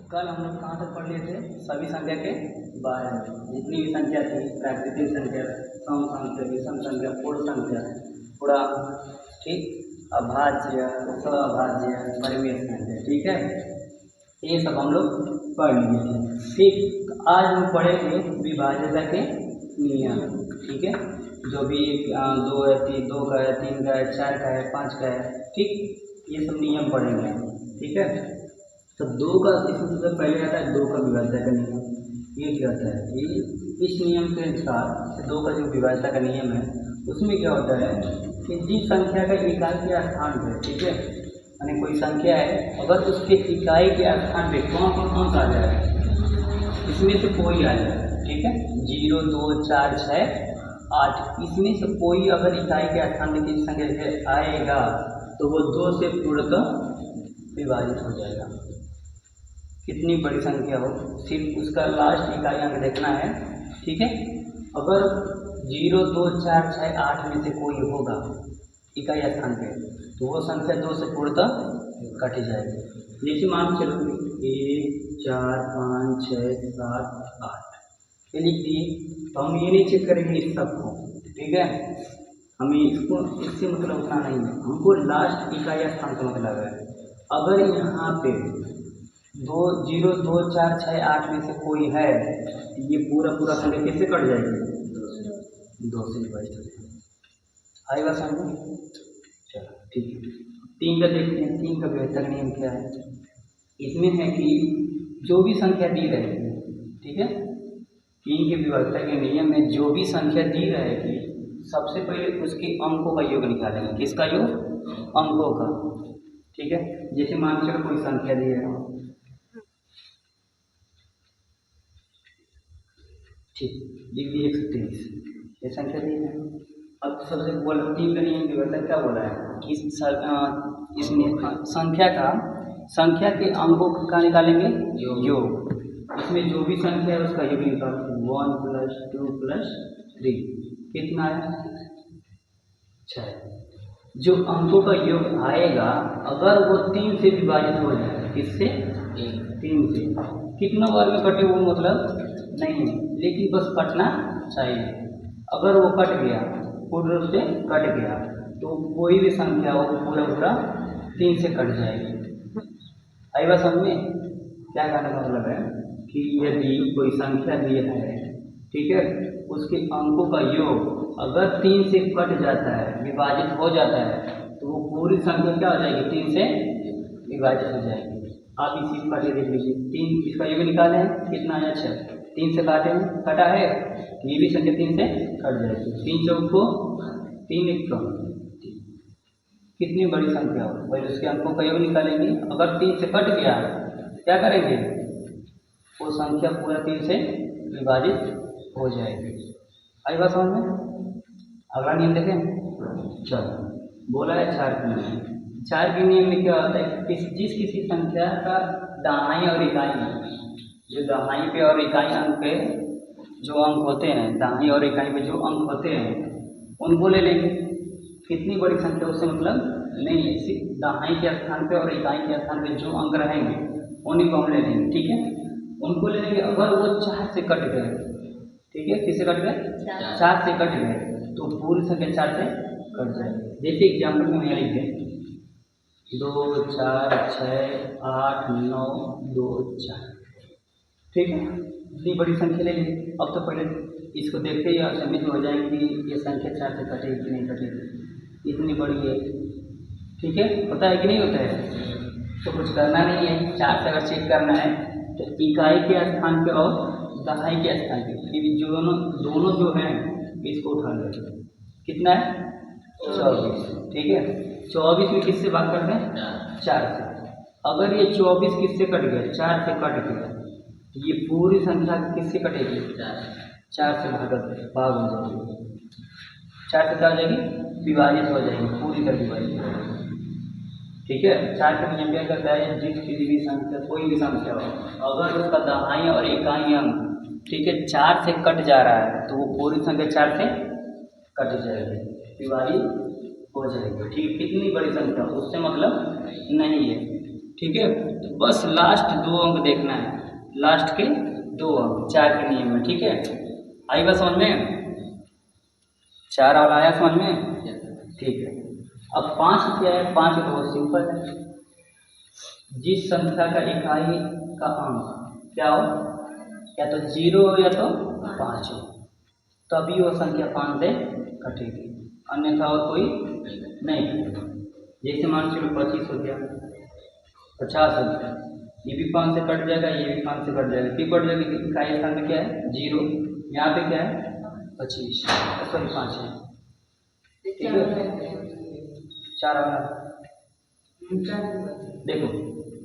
कल हम लोग कहाँ तक पढ़ लिए थे? सभी संख्या के बारे में, जितनी भी संख्या थी, प्राकृतिक संख्या, सम संख्या, विषम संख्या, पूर्ण संख्या, पूरा ठीक, अभाज्य, सअभाज्य, परिमेय संख्या, ठीक है, ये सब हम लोग पढ़ लिए थे। ठीक, तो आज हम पढ़ेंगे विभाज्यता के नियम, ठीक है, जो भी दो है, दो का है, तीन का है, चार का है, पाँच का है, ठीक, ये सब नियम पढ़ेंगे हम, ठीक है। तो दो का इसमें सबसे पहले आता है दो का विभाज्यता का नियम। ये क्या होता है कि इस नियम के अनुसार दो का जो विभाज्यता का नियम है उसमें क्या होता है कि जिस संख्या का इकाई के स्थान पे, ठीक है, यानी कोई संख्या है, अगर उसके इकाई के स्थान पे कौन सा आ जाए, इसमें से कोई आ जाए, ठीक है, 0, 2, 4, 6, 8, इसमें से कोई अगर इकाई के स्थान पे किसी संख्या से आएगा तो वो दो से पूर्णतः विभाजित हो जाएगा। कितनी बड़ी संख्या हो, सिर्फ उसका लास्ट इकाई अंक देखना है, ठीक है। अगर 0, 2, 4, 6, 8 में से कोई होगा इकाई स्थान पे तो वो संख्या दो से पूर्णतः कट जाएगी। जैसे मान चलो 1, 4, 5, 6, 7, 8 ये लिख दिए, तो हम ये नहीं चेक करेंगे इस सब को, ठीक है, हमें इसको इससे मतलब उतना नहीं है, हमको लास्ट इकाई स्थान का मतलब है। अगर यहाँ पे 2, 0, 2, 4, 6, 8 में से कोई है, ये पूरा संख्या कैसे कट जाएगी? दो से विभाजित हो जाएगी। आएगा समझ? चलो ठीक है, 3 का देखते हैं। 3 का विभाज्यता का नियम क्या है? इसमें है कि जो भी संख्या दी रहेगी, ठीक है, 3 के विभाज्यता के नियम में जो भी संख्या दी रहेगी सबसे पहले उसके अंकों का योग निकालेंगे। किसका योग? अंकों का, ठीक है। जैसे मान चलो कोई संख्या दी है, ठीक, लिख दिए 123, ये संख्या दी है। अब सबसे बोला 3 का नियम विभाज्यता क्या बोला है कि इसमें संख्या के अंकों का निकालेंगे योग। इसमें जो भी संख्या है उसका योग निकालो, 1 + 2 + 3 कितना है? 6। जो अंकों का योग आएगा अगर वो 3 से विभाजित हो जाए, किससे? 3 से। कितना बार में कटे वो मतलब नहीं, लेकिन बस कटना चाहिए। अगर वो कट गया, पूर्ण रूप से कट गया, तो कोई भी संख्या हो पूरा 3 से कट जाएगी। आई बात समझ में? क्या कहने का मतलब है कि यदि कोई संख्या दी है, ठीक है, उसके अंकों का योग अगर 3 से कट जाता है, विभाजित हो जाता है, तो वो पूरी संख्या क्या हो जाएगी? 3 से विभाजित हो जाएगी। आप इसी को काटे देख लीजिए, 3 इसका योग निकाले हैं, कितना आया? 6। 3 से काटे हैं, कटा है, ये भी संख्या 3 से कट जाएगी। 3 चौक को 3 1 कम, कितनी बड़ी संख्या हो, पहले उसके अंकों का योग निकालेंगे। अगर 3 से कट गया क्या करेंगे? वो संख्या पूरा 3 से विभाजित हो जाएगी। आई बात समझ में? अगला नियम देखें। चलो, बोला है 4 के नियम। 4 के नियम में क्या होता है कि जिस किसी संख्या का दहाई और इकाई, जो दहाई पे और इकाई अंक पे जो अंक होते हैं, दहाई और इकाई पे जो अंक होते हैं उनको ले लेंगे। कितनी बड़ी संख्या उससे मतलब नहीं है, सिर्फ दहाई के स्थान पे और इकाई के स्थान पे जो अंक रहेंगे उन्हीं को हम ले लेंगे, ठीक है, उनको ले लेंगे। अगर वो 4 से कट गए, ठीक है, किससे कट गए? 4 से कट गए, तो पूरी संख्या 4 से कट जाएगी। जैसे एग्जाम्पल में यहाँ लिख दें 2, 4, 6, 8, 9, 2, 4, ठीक है, इतनी बड़ी संख्या ले ली। अब तो पहले इसको देखते ही आप समझ हो जाएंगे कि ये संख्या 4 से कटेगी कि नहीं कटेगी, इतनी बड़ी है, ठीक है, होता है कि नहीं होता है? तो कुछ करना नहीं है, 4 से अगर चेक करना है तो इकाई के स्थान पे और दहाई के स्थान पे दोनों जो हैं इसको उठा लेंगे। कितना है? 24, ठीक है। 24 में किससे भाग करते हैं? 4 से। अगर ये 24 किससे कट गया? 4 से कट गया, तो ये पूरी संख्या किससे कटेगी? 4 से भाग हो जाएगी। 4 से क्या हो जाएगी? विभाजित हो जाएगी, पूरी तरह विभाजित हो जाएगी, ठीक है। 4 का नियम क्या करता है? जिस किसी भी संख्या, कोई भी संख्या हो, अगर उसका दहाई और इकाई अंक, ठीक है, 4 से कट जा रहा है तो वो पूरी संख्या 4 से कट जाएगी, विभाजित हो जाएगी, ठीक। कितनी बड़ी संख्या उससे मतलब नहीं है, ठीक है, तो बस लास्ट दो अंक देखना है, लास्ट के दो अंक 4 के नियम में। ठीक है, आई बात समझ में? 4 वाला आया समझ में? ठीक है। अब 5 क्या है? 5 तो बहुत सिंपल है, जिस संख्या का इकाई का अंक क्या हो, या तो 0 हो या तो 5 हो, तभी वो संख्या 5 से कटेगी, अन्यथा और कोई नहीं। जैसे मान चलो 25 हो गया, 50 हो गया, ये भी 5 से कट जाएगा, ये भी 5 से कट जाएगा, फिर कट जाएगा, इकाई स्थान में क्या है 0, यहाँ पे क्या है 25, सॉरी 5 है। ठीक है, 4 वाला देखो,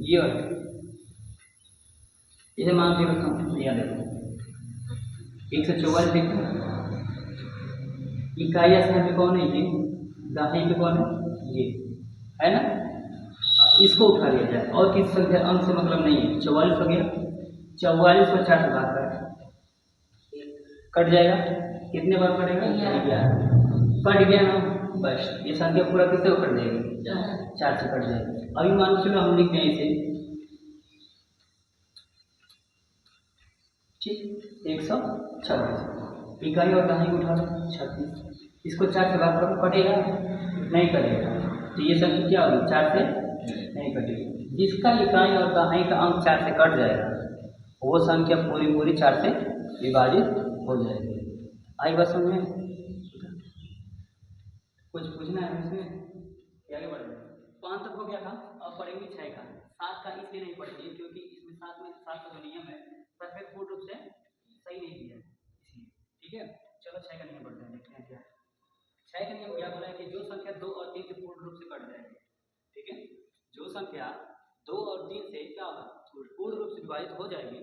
ये वाला इसे मान के रखो, यहाँ देखो 144 देखो, इकाई स्थान पे कौन है ये, दाहिने पे कौन है ये, है ना, इसको उठा लिया जाए और किस संख्या अंक से मतलब नहीं है। 44 हो गया, 44 को 4 से भाग कर कट जाएगा, कितने बार कटेगा 11, कट गया ना, बस ये संख्या पूरा किससे कट जाएगी 4 से कट जाएगी। अभी मान चलो हम लिख दें इसे, ठीक 126, इकाई और दहाई उठा लो 36, इसको 4 से भाग करो, कटेगा नहीं कटेगा, तो ये संख्या क्या होगी 4 से नहीं कटेगी। जिसका इकाई और दहाई का अंक 4 से कट जाएगा वो संख्या पूरी पूरी 4 से विभाजित हो जाएगी। आई बस में कुछ पूछना है इसमें, आगे बढ़ जाए। 5 तक हो गया था, अब पढ़ेंगे 6 का। 7 का इसलिए नहीं पढ़ेंगे क्योंकि इसमें 7 में 7 का जो नियम है परफेक्ट पूर्ण रूप से सही नहीं दिया है, इसलिए। ठीक है, चलो 6 का नियम पढ़ते हैं, देखते हैं क्या है। 6 का नियम क्या बोला है कि जो संख्या 2 और 3 से पूर्ण रूप से कट जाएगी, ठीक है, जो संख्या 2 और 3 से क्या होगा पूर्ण रूप से विभाजित हो जाएगी,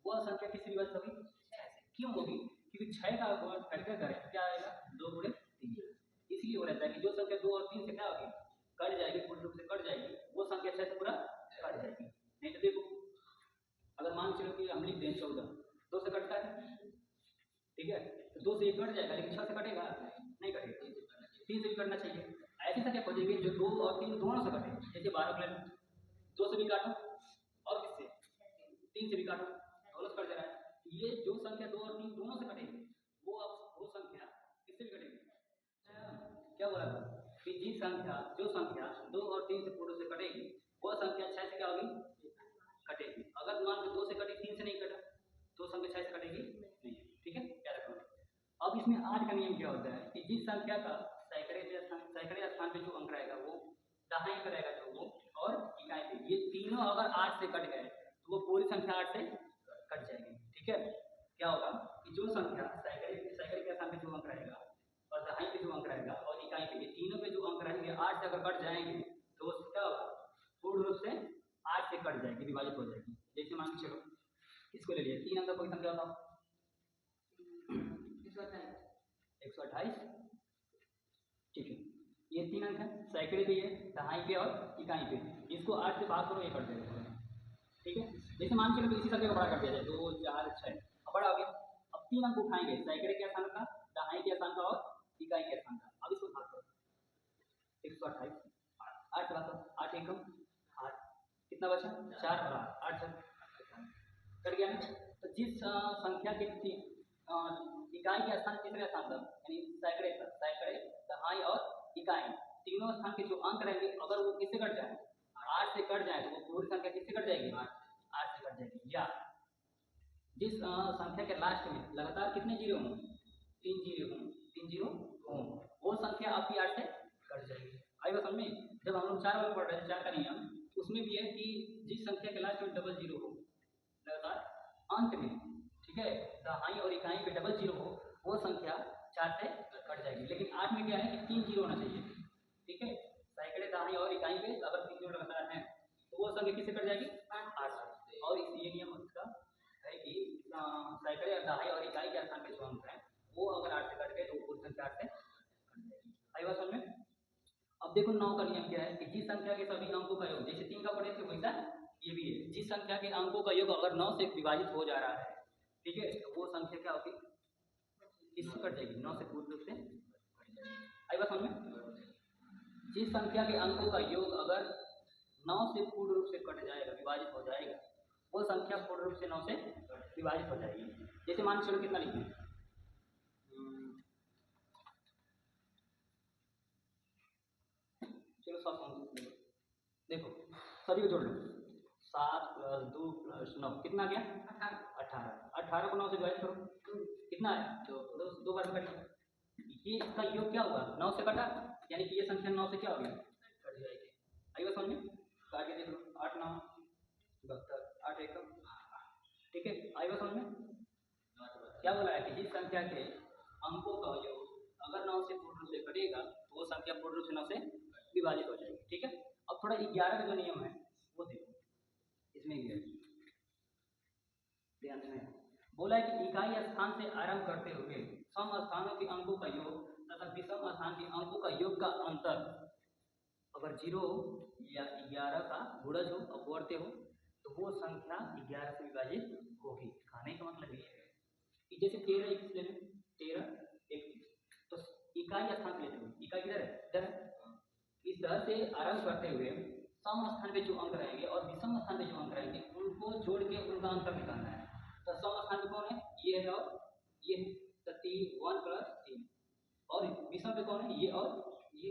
वह संख्या किससे विभाजित होगी 6 से। क्यों होगी? क्योंकि 6 का फैक्टर करें क्या आएगा 2 गुणे 3, इसलिए हो रहता है कि जो संख्या 2 और 3 से क्या होगी कट जाएगी, पूर्ण रूप से कट जाएगी, वो संख्या 6 से पूरा कट जाएगी। नहीं तो देखो, अगर मान चलो कि हम लिख दें 14, 2 से कटता है, ठीक है, तो 2 से ये कट जाएगा, लेकिन 6 से कटेगा नहीं कटेगा, 3 से भी कटना चाहिए। ऐसी संख्या खोजेंगे जो 2 और 3 दोनों से कटे, जैसे 12 प्लेट 2 से भी काटो और किससे 3 से भी काटो, दोनों से कट जा रहा है। ये जो संख्या 2 और 3 दोनों से कटेगी वो संख्या किससे भी कटेगी। क्या बोला था कि जो संख्या 2 और 3 से पूर्ण से कटेगी वो संख्या 6 से क्या होगी कटेगी। अगर मान लो 2 से कटी 3 से नहीं कटा तो संख्या 6 से कटेगी नहीं। ठीक है, क्या रखो। अब इसमें 8 का नियम क्या होता है कि जिस संख्या का सैकड़े स्थान पे जो अंक रहेगा वो दाहिने पे रहेगा जो वो, और इकाई पे, ये तीनों अगर 8 से कट गए तो वो पूरी संख्या 8 से कट जाएगी। ठीक है, क्या होगा कि जो संख्या सैकड़े के स्थान पे जो अंक रहेगा और दहाई पे जो अंक रहेगा और इकाई पे, ये तीनों पे जो अंक रहेंगे 8 से अगर कट जाएंगे तो क्या होगा पूर्ण रूप से 8 से कट जाएगी, विभाजित हो जाएगी। जैसे मान के चलो इसको ले लिया, 3 अंक का कोई संख्या बताओ 128, ठीक है, ये 3 अंक है, सैकड़े पे है, दहाई पे और इकाई पे, इसको 8 से भाग करो, ये कट जाएगा। ठीक है, जैसे मान चलो इसी संख्या को बड़ा कर दिया जाए 2 4 6, अब बड़ा हो गया। अब 3 अंक उठाएंगे, सैकड़े के स्थान का, दहाई के स्थान का और इकाई के स्थान का, अब इसको भाग करो 128, 8 चला तो 8 एकम 8, कितना बचा 4 और 8 कट गया ना। तो जिस संख्या के इकाई के स्थान तीसरे स्थान तक, यानी सैकड़े दहाई और इकाई तीनों स्थान के जो अंक रहेंगे अगर वो किससे कट जाए 8 से कट जाए तो वो पूरी संख्या किससे कट जाएगी 8 से कट जाएगी। या जिस संख्या के लास्ट में लगातार कितने जीरो हों 3 जीरो हों वो संख्या आपकी 8 से कट जाएगी। आई बात समझ में? जब हम लोग 4 वाला पढ़ रहे थे 4 का नियम, उसमें भी है कि जिस संख्या के लास्ट में डबल जीरो हो लगातार अंत में, ठीक है, दहाई और इकाई पे डबल जीरो हो वो संख्या 4 से कट जाएगी। लेकिन 8 में क्या है कि 3 जीरो होना चाहिए। ठीक है, सैकड़े दहाई और इकाई पे अगर 3 जीरो लगातार है तो वो संख्या किससे कट जाएगी 8 से। और ये नियम उसका है कि सैकड़े दहाई और इकाई के स्थान पे जो अंक है वो अगर 8 से कट गए तो वो पूरी संख्या 8 से कट जाएगी। आई बात समझ में? अब देखो 9 का नियम क्या है कि जिस संख्या के सभी अंकों का योग, जैसे 3 का पढ़े थे वैसा ये भी है, जिस संख्या के अंकों का योग अगर 9 से विभाजित हो जा रहा है, ठीक है, तो वो संख्या क्या होगी किससे कट जाएगी 9 से पूर्ण रूप से कट जाएगी। आई बात समझ में? जिस संख्या के अंकों का योग अगर 9 से पूर्ण रूप से कट जाएगा, विभाजित हो जाएगा, वो संख्या पूर्ण रूप से 9 से विभाजित हो जाएगी। जैसे मान चलो कितना लिखें, चलो 7 देखो सभी को जोड़ लो, 7 + 2 + 9 कितना आ गया 18। 18 को 9 से डिवाइड करो, कितना है 2 बार कट, ये इसका योग क्या हुआ 9 से कटा, यानी कि ये संख्या 9 से क्या होगी कट जाएगी। आइए समझ में, काट के देख लो, 8 9 72, 8 1, ठीक है। आइए समझ में, क्या बोला है कि जिस संख्या के अंकों का योग अगर 9 से पूर्ण रूप से कटेगा तो वो संख्या पूर्ण रूप से 9 से विभाजित हो जाएगी, ठीक है। अब थोड़ा 11 का जो नियम है वो देखो, इसमें ध्यान देना, बोला है कि इकाई स्थान से आरंभ करते हुए सम स्थानों के अंकों का योग तथा विषम स्थान के अंकों का योग का अंतर अगर 0 या 11 का गुणज हो, अपवर्त्य हो, तो वो संख्या 11 से विभाजित होगी। कहने का मतलब ये है कि जैसे 13 21 ले लें, 13 21, तो इकाई स्थान लेते हुए, इकाई किधर है इधर है, इस तरह से आरंभ करते हुए सम स्थान पे जो अंक रहेंगे और विषम स्थान पे जो अंक रहेंगे उनको जोड़ के उनका अंतर निकालना है। तो सम स्थान पे कौन है, ये है और ये है, तो 3 1 + 3, और विषम पे कौन है, ये और ये,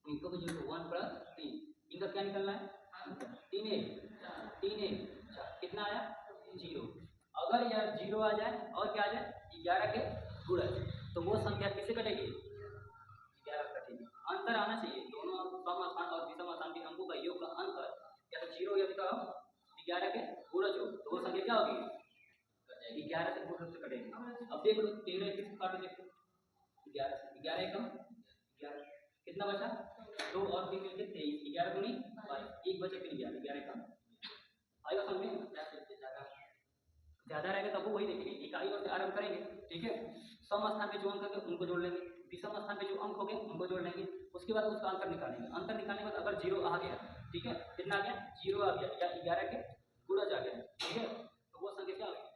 इनको भी जोड़ो 1 + 3, इनका क्या निकलना है 3 1 4, कितना आया 0। अगर यार 0 आ जाए और क्या आ जाए 11 के गुणज, तो वो संख्या किससे कटेगी 11 कटेगी। अंतर आना चाहिए, दोनों सम स्थान और विषम स्थान के अंकों का योग का अंतर या तो 0 या फिर 11 के गुणज हो, तो वो संख्या क्या होगी 11 से पूर्ण रूप से कटेगी। अब देख लो 13 21 काट देखो, 11 से 11 एकम 11, कितना बचा 2 और 3 मिलके 23, 11 दूनी 22, एक बचे फिर 11, 11 एकम आएगा समझ में, ज्यादा रहेगा तब वो वही देखेंगे, इकाई और से आरंभ करेंगे, ठीक है। सम स्थान पे जो अंक होंगे उनको जोड़ लेंगे, विषम स्थान पे जो अंक हो गए उनको जोड़ लेंगे, उसके बाद उसका अंतर निकालेंगे। अंतर निकालने के बाद अगर 0 आ गया, ठीक है, कितना आ गया 0 आ गया या 11 के गुणज आ गया, ठीक है, तो वो संख्या क्या होगी